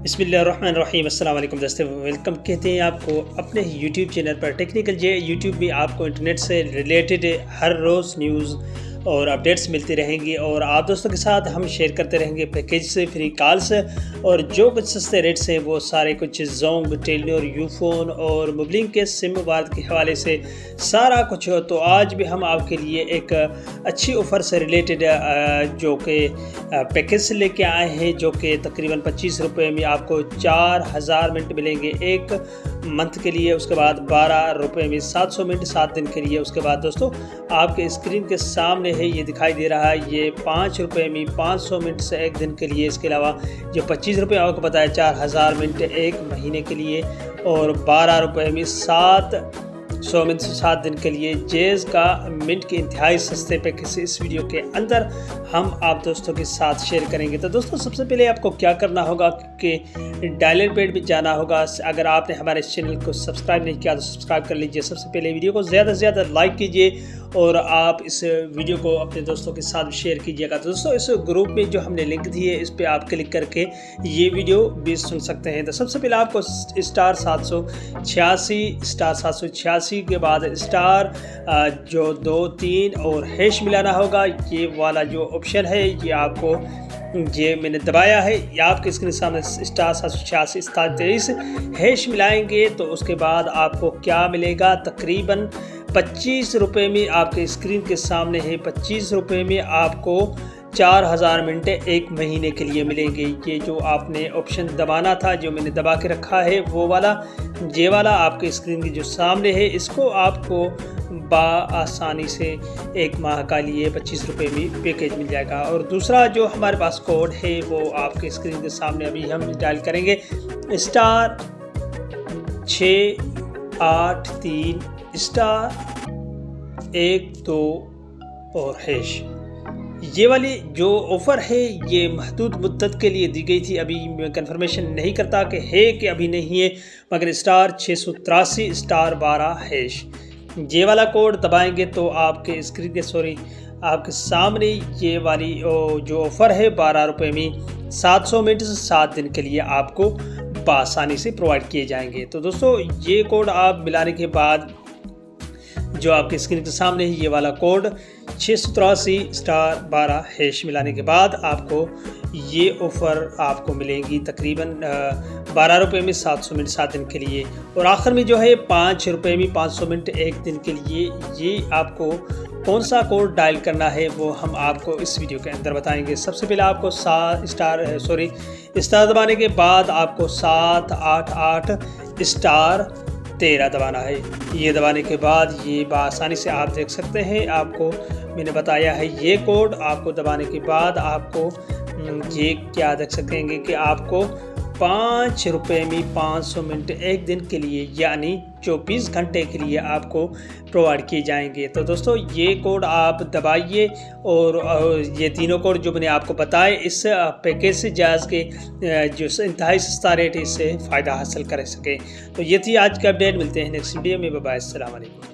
बिस्मिल्लाहिर्रहमानिर्रहीम। अस्सलाम वालेकुम दोस्तों, वेलकम कहते हैं आपको अपने यूट्यूब चैनल पर टेक्निकल जे। यूट्यूब में आपको इंटरनेट से रिलेटेड हर रोज़ न्यूज़ और अपडेट्स मिलती रहेंगी और आप दोस्तों के साथ हम शेयर करते रहेंगे पैकेज से, फ्री कॉल्स और जो कुछ सस्ते रेट्स हैं वो सारे कुछ जोंग, टेलीनॉर, यूफोन और मोबलिंग के सिम वार्ड के हवाले से सारा कुछ हो। तो आज भी हम आपके लिए एक अच्छी ऑफ़र से रिलेटेड जो कि पैकेज से लेके आए हैं, जो कि तकरीबन 25 रुपये में आपको 4000 मिनट मिलेंगे एक मंथ के लिए। उसके बाद 12 रुपये में 700 मिनट 7 दिन के लिए। उसके बाद दोस्तों आपके स्क्रीन के सामने है ये दिखाई दे रहा है, ये 5 रुपये में 500 मिनट से एक दिन के लिए। इसके अलावा जो 25 रुपये आपको बताया 4000 मिनट एक महीने के लिए और 12 रुपये में 700 मिनट से 7 दिन के लिए। जेज़ का मिनट के इंतहाई सस्ते पैकेज से इस वीडियो के अंदर हम आप दोस्तों के साथ शेयर करेंगे। तो दोस्तों सबसे पहले आपको क्या करना होगा कि डायलर पेड में जाना होगा। अगर आपने हमारे चैनल को सब्सक्राइब नहीं किया तो सब्सक्राइब कर लीजिए। सबसे पहले वीडियो को ज़्यादा से ज़्यादा लाइक कीजिए और आप इस वीडियो को अपने दोस्तों के साथ शेयर कीजिएगा। तो दोस्तों इस ग्रुप में जो हमने लिंक दी है इस पर आप क्लिक करके ये वीडियो भी सुन सकते हैं। तो सबसे पहले आपको स्टार 786 के बाद स्टार जो 2 3 और हैश मिलाना होगा। ये वाला जो ऑप्शन है ये आपको ये मैंने दबाया है, ये आपके स्क्रीन के सामने स्टार 786 स्टार 23 हैश मिलाएंगे तो उसके बाद आपको क्या मिलेगा, तकरीबन 25 रुपये में आपके स्क्रीन के सामने है। 25 रुपये में आपको 4000 मिनट एक महीने के लिए मिलेंगे। ये जो आपने ऑप्शन दबाना था, जो मैंने दबा के रखा है वो वाला, ये वाला आपके स्क्रीन के जो सामने है, इसको आपको आसानी से एक माह का लिए 25 रुपये में पैकेज मिल जाएगा। और दूसरा जो हमारे पास कोड है वो आपके स्क्रीन के सामने अभी हम डायल करेंगे, स्टार 683 स्टार 1 2 और हैश। ये वाली जो ऑफ़र है ये महदूद मुद्दत के लिए दी गई थी। अभी मैं कंफर्मेशन नहीं करता कि है कि अभी नहीं है, मगर स्टार 683 स्टार 12 हैश ये वाला कोड दबाएंगे तो आपके स्क्रीन के आपके सामने ये वाली जो ऑफ़र है 12 रुपये में 700 मिनट से 7 दिन के लिए आपको आसानी से प्रोवाइड किए जाएंगे। तो दोस्तों ये कोड आप मिलाने के बाद जो आपके स्क्रीन के सामने है ये वाला कोड 683 स्टार 12 हैश मिलाने के बाद आपको ये ऑफ़र आपको मिलेंगी तकरीबन 12 रुपये में 700 मिनट 7 दिन के लिए। और आखिर में जो है 5 रुपये में 500 मिनट एक दिन के लिए। ये आपको कौन सा कोड डायल करना है वो हम आपको इस वीडियो के अंदर बताएंगे। सबसे पहले आपको स्टार दबाने के बाद आपको 788 स्टार 13 दबाना है। ये दबाने के बाद ये आसानी से आप देख सकते हैं, आपको मैंने बताया है ये कोड आपको दबाने के बाद आपको ये क्या देख सकेंगे कि आपको 5 रुपये में 500 मिनट एक दिन के लिए यानी 24 घंटे के लिए आपको प्रोवाइड किए जाएंगे। तो दोस्तों ये कोड आप दबाइए और ये तीनों कोड जो मैंने आपको बताए इस पैकेज से जायज़ के जो इंतहाई सस्ता रेट है इससे फ़ायदा हासिल कर सकें। तो ये थी आज का अपडेट। मिलते हैं नेक्स्ट वीडियो में। बाय बाय, अस्सलाम वालेकुम।